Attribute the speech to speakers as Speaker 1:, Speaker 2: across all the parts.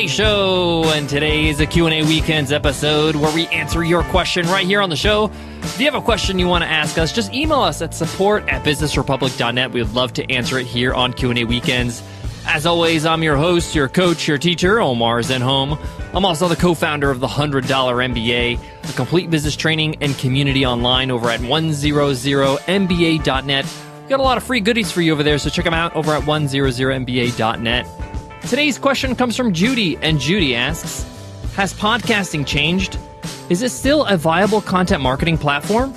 Speaker 1: MBA Show, and today is a Q&A Weekends episode where we answer your question right here on the show. If you have a question you want to ask us, just email us at support@businessrepublic.net. We would love to answer it here on Q&A Weekends. As always, I'm your host, your coach, your teacher, Omar Zenhom. I'm also the co-founder of the $100 MBA, a complete business training and community online over at 100mba.net. We've got a lot of free goodies for you over there, so check them out over at 100mba.net. Today's question comes from Judy, and Judy asks, has podcasting changed? Is it still a viable content marketing platform?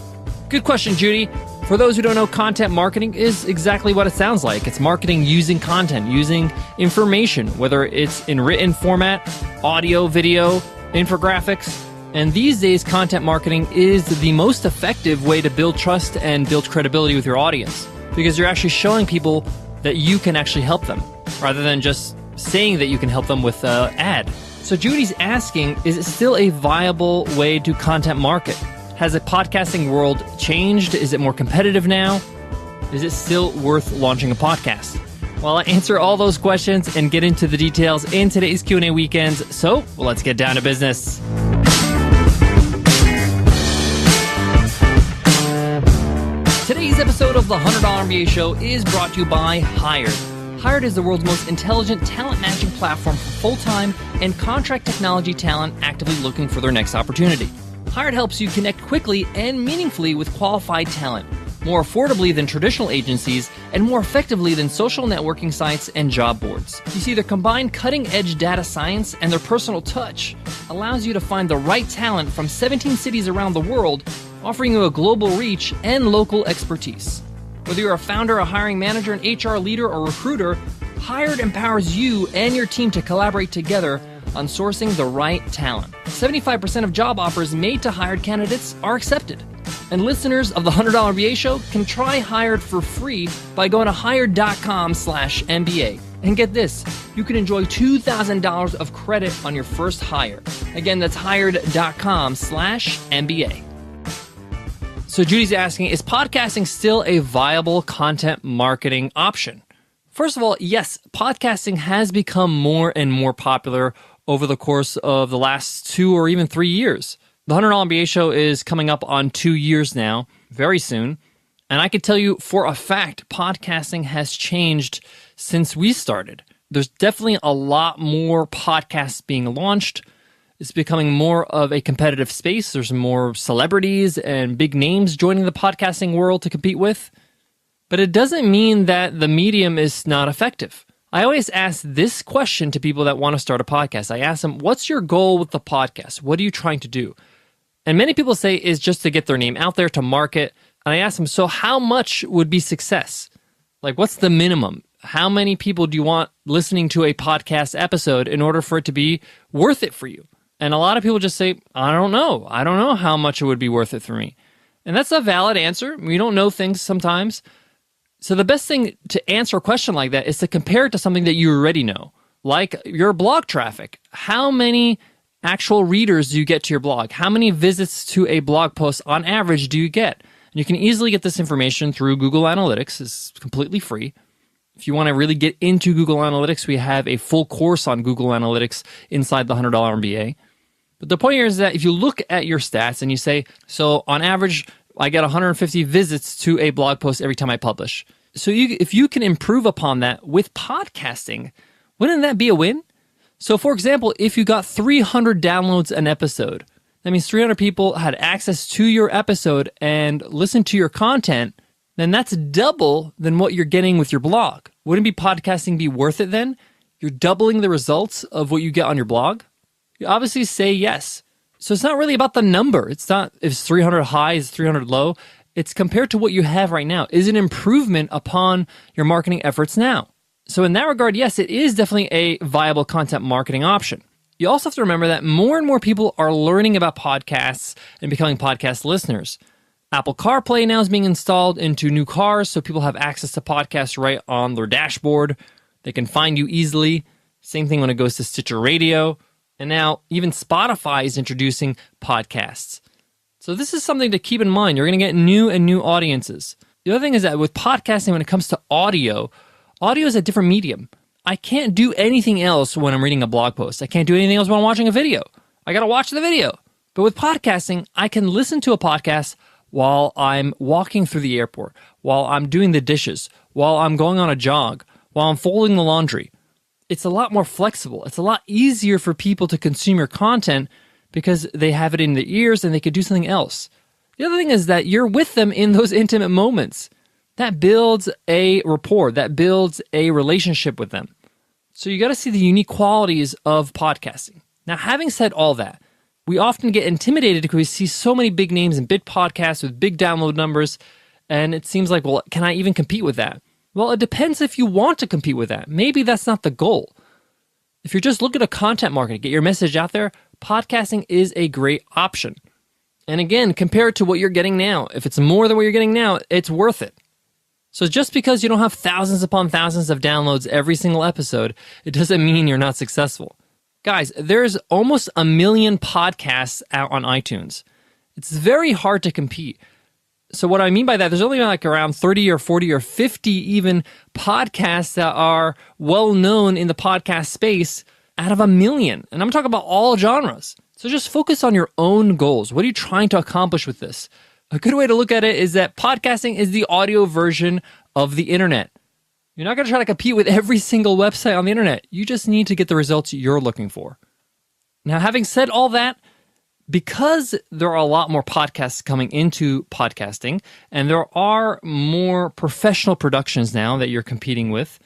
Speaker 1: Good question, Judy. For those who don't know, content marketing is exactly what it sounds like. It's marketing using content, using information, whether it's in written format, audio, video, infographics. And these days, content marketing is the most effective way to build trust and build credibility with your audience, because you're actually showing people that you can actually help them, rather than just saying that you can help them with an ad. So Judy's asking, is it still a viable way to content market? Has the podcasting world changed? Is it more competitive now? Is it still worth launching a podcast? Well, I answer all those questions and get into the details in today's Q&A Weekends. So let's get down to business. Today's episode of the $100 MBA Show is brought to you by Hired. Hired is the world's most intelligent talent matching platform for full-time and contract technology talent actively looking for their next opportunity. Hired helps you connect quickly and meaningfully with qualified talent, more affordably than traditional agencies and more effectively than social networking sites and job boards. You see, their combined cutting-edge data science and their personal touch allows you to find the right talent from 17 cities around the world, offering you a global reach and local expertise. Whether you're a founder, a hiring manager, an HR leader, or recruiter, Hired empowers you and your team to collaborate together on sourcing the right talent. 75% of job offers made to hired candidates are accepted. And listeners of the $100 MBA Show can try Hired for free by going to hired.com/MBA. And get this, you can enjoy $2,000 of credit on your first hire. Again, that's hired.com/MBA. So Judy's asking, is podcasting still a viable content marketing option? First of all, yes, podcasting has become more and more popular over the course of the last 2 or even 3 years. The $100 MBA Show is coming up on 2 years now, very soon. And I can tell you for a fact, podcasting has changed since we started. There's definitely a lot more podcasts being launched. It's becoming more of a competitive space. There's more celebrities and big names joining the podcasting world to compete with. But it doesn't mean that the medium is not effective. I always ask this question to people that want to start a podcast. I ask them, what's your goal with the podcast? What are you trying to do? And many people say is just to get their name out there, to market. And I ask them, so how much would be success? Like, what's the minimum? How many people do you want listening to a podcast episode in order for it to be worth it for you? And a lot of people just say, I don't know. I don't know how much it would be worth it for me. And that's a valid answer. We don't know things sometimes. So the best thing to answer a question like that is to compare it to something that you already know, like your blog traffic. How many actual readers do you get to your blog? How many visits to a blog post on average do you get? And you can easily get this information through Google Analytics. It's completely free. If you want to really get into Google Analytics, we have a full course on Google Analytics inside the $100 MBA. But the point here is that if you look at your stats and you say, so on average, I get 150 visits to a blog post every time I publish. So if you can improve upon that with podcasting, wouldn't that be a win? So for example, if you got 300 downloads an episode, that means 300 people had access to your episode and listened to your content, then that's double than what you're getting with your blog. Wouldn't podcasting be worth it then? You're doubling the results of what you get on your blog? You obviously say yes. So it's not really about the number. It's not if it's 300 high, is 300 low. It's compared to what you have right now. Is it an improvement upon your marketing efforts now? So in that regard, yes, it is definitely a viable content marketing option. You also have to remember that more and more people are learning about podcasts and becoming podcast listeners. Apple CarPlay now is being installed into new cars, so people have access to podcasts right on their dashboard. They can find you easily. Same thing when it goes to Stitcher Radio. And now even Spotify is introducing podcasts. So this is something to keep in mind. You're going to get new and new audiences. The other thing is that with podcasting, when it comes to audio is a different medium. I can't do anything else when I'm reading a blog post. I can't do anything else when I'm watching a video. I got to watch the video. But with podcasting, I can listen to a podcast while I'm walking through the airport, while I'm doing the dishes, while I'm going on a jog, while I'm folding the laundry. It's a lot more flexible. It's a lot easier for people to consume your content because they have it in their ears and they could do something else. The other thing is that you're with them in those intimate moments. That builds a rapport. That builds a relationship with them. So you got to see the unique qualities of podcasting. Now, having said all that, we often get intimidated because we see so many big names and big podcasts with big download numbers, and it seems like, well, can I even compete with that? Well, it depends if you want to compete with that. Maybe that's not the goal. If you're just looking at content marketing, get your message out there, podcasting is a great option. And again, compare it to what you're getting now. If it's more than what you're getting now, it's worth it. So just because you don't have thousands upon thousands of downloads every single episode, it doesn't mean you're not successful. Guys, there's almost 1 million podcasts out on iTunes. It's very hard to compete. So what I mean by that, there's only like around 30 or 40 or 50 even podcasts that are well known in the podcast space out of 1 million. And I'm talking about all genres. So just focus on your own goals. What are you trying to accomplish with this? A good way to look at it is that podcasting is the audio version of the internet. You're not going to try to compete with every single website on the internet. You just need to get the results you're looking for. Now, having said all that, because there are a lot more podcasts coming into podcasting, and there are more professional productions now that you're competing with,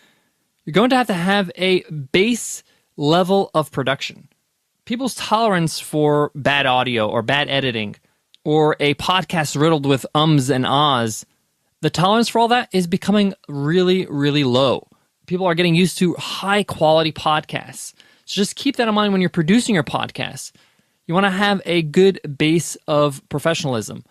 Speaker 1: you're going to have a base level of production. People's tolerance for bad audio or bad editing or a podcast riddled with ums and ahs, the tolerance for all that is becoming really, really low. People are getting used to high-quality podcasts. So just keep that in mind when you're producing your podcast. You want to have a good base of professionalism,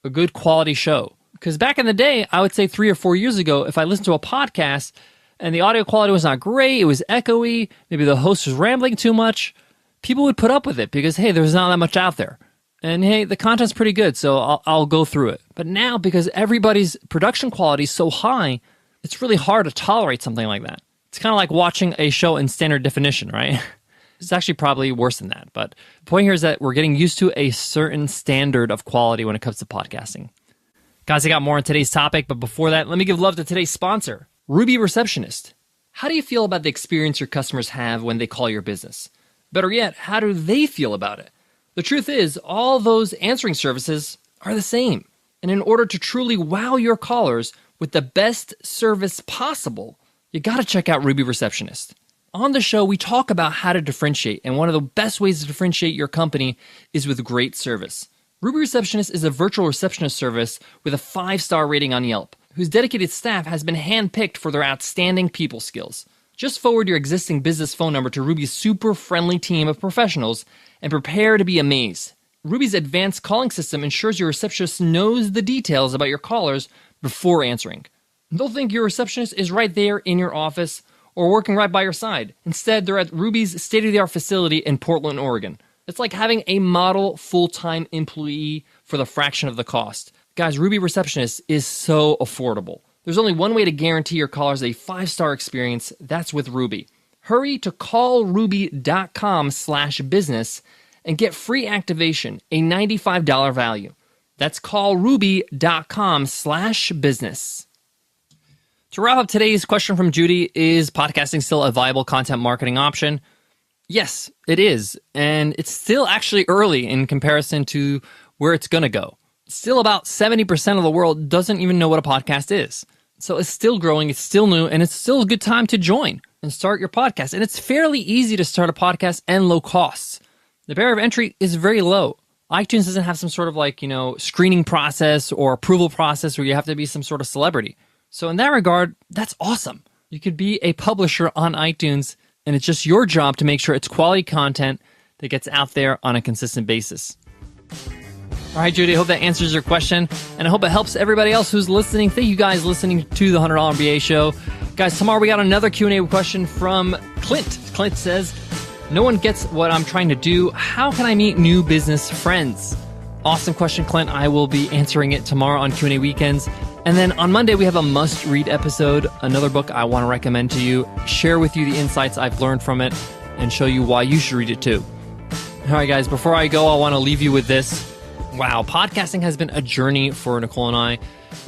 Speaker 1: a good quality show. Because back in the day, I would say 3 or 4 years ago, if I listened to a podcast and the audio quality was not great, it was echoey, maybe the host was rambling too much, people would put up with it because, hey, there's not that much out there. And hey, the content's pretty good, so I'll go through it. But now, because everybody's production quality is so high, it's really hard to tolerate something like that. It's kind of like watching a show in standard definition, right? It's actually probably worse than that. But the point here is that we're getting used to a certain standard of quality when it comes to podcasting. Guys, I got more on today's topic, but before that, let me give love to today's sponsor, Ruby Receptionist. How do you feel about the experience your customers have when they call your business? Better yet, how do they feel about it? The truth is, all those answering services are the same. And in order to truly wow your callers with the best service possible, you got to check out Ruby Receptionist. On the show, we talk about how to differentiate, and one of the best ways to differentiate your company is with great service. Ruby Receptionist is a virtual receptionist service with a 5-star rating on Yelp, whose dedicated staff has been handpicked for their outstanding people skills. Just forward your existing business phone number to Ruby's super friendly team of professionals and prepare to be amazed. Ruby's advanced calling system ensures your receptionist knows the details about your callers before answering. They'll think your receptionist is right there in your office or working right by your side. Instead, they're at Ruby's state-of-the-art facility in Portland, Oregon. It's like having a model full-time employee for the fraction of the cost. Guys, Ruby Receptionist is so affordable. There's only one way to guarantee your callers a 5-star experience. That's with Ruby. Hurry to callruby.com/business and get free activation, a $95 value. That's callruby.com/business. To wrap up today's question from Judy, is podcasting still a viable content marketing option? Yes, it is. And it's still actually early in comparison to where it's going to go. Still about 70% of the world doesn't even know what a podcast is. So it's still growing, it's still new, and it's still a good time to join and start your podcast. And it's fairly easy to start a podcast and low costs. The barrier of entry is very low. iTunes doesn't have some sort of screening process or approval process where you have to be some sort of celebrity. So in that regard, that's awesome. You could be a publisher on iTunes, and it's just your job to make sure it's quality content that gets out there on a consistent basis. All right, Judy, I hope that answers your question, and I hope it helps everybody else who's listening. Thank you guys listening to the $100 MBA Show. Guys, tomorrow we got another Q&A question from Clint. Clint says, no one gets what I'm trying to do. How can I meet new business friends? Awesome question, Clint. I will be answering it tomorrow on Q&A Weekends. And then on Monday, we have a must-read episode, another book I want to recommend to you, share with you the insights I've learned from it, and show you why you should read it too. All right, guys, before I go, I want to leave you with this. Wow, podcasting has been a journey for Nicole and I.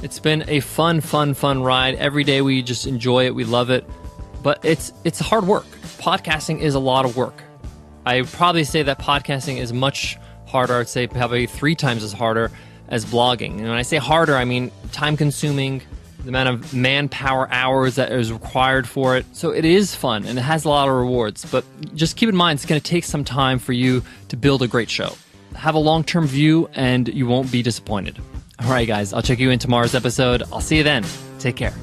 Speaker 1: It's been a fun ride. Every day we just enjoy it. We love it. But it's hard work. Podcasting is a lot of work. I would probably say that podcasting is much harder. I'd say probably 3 times as harder as blogging. And when I say harder, I mean time-consuming, the amount of manpower hours that is required for it. So it is fun, and it has a lot of rewards. But just keep in mind, it's going to take some time for you to build a great show. Have a long-term view, and you won't be disappointed. All right, guys, I'll check you in tomorrow's episode. I'll see you then. Take care.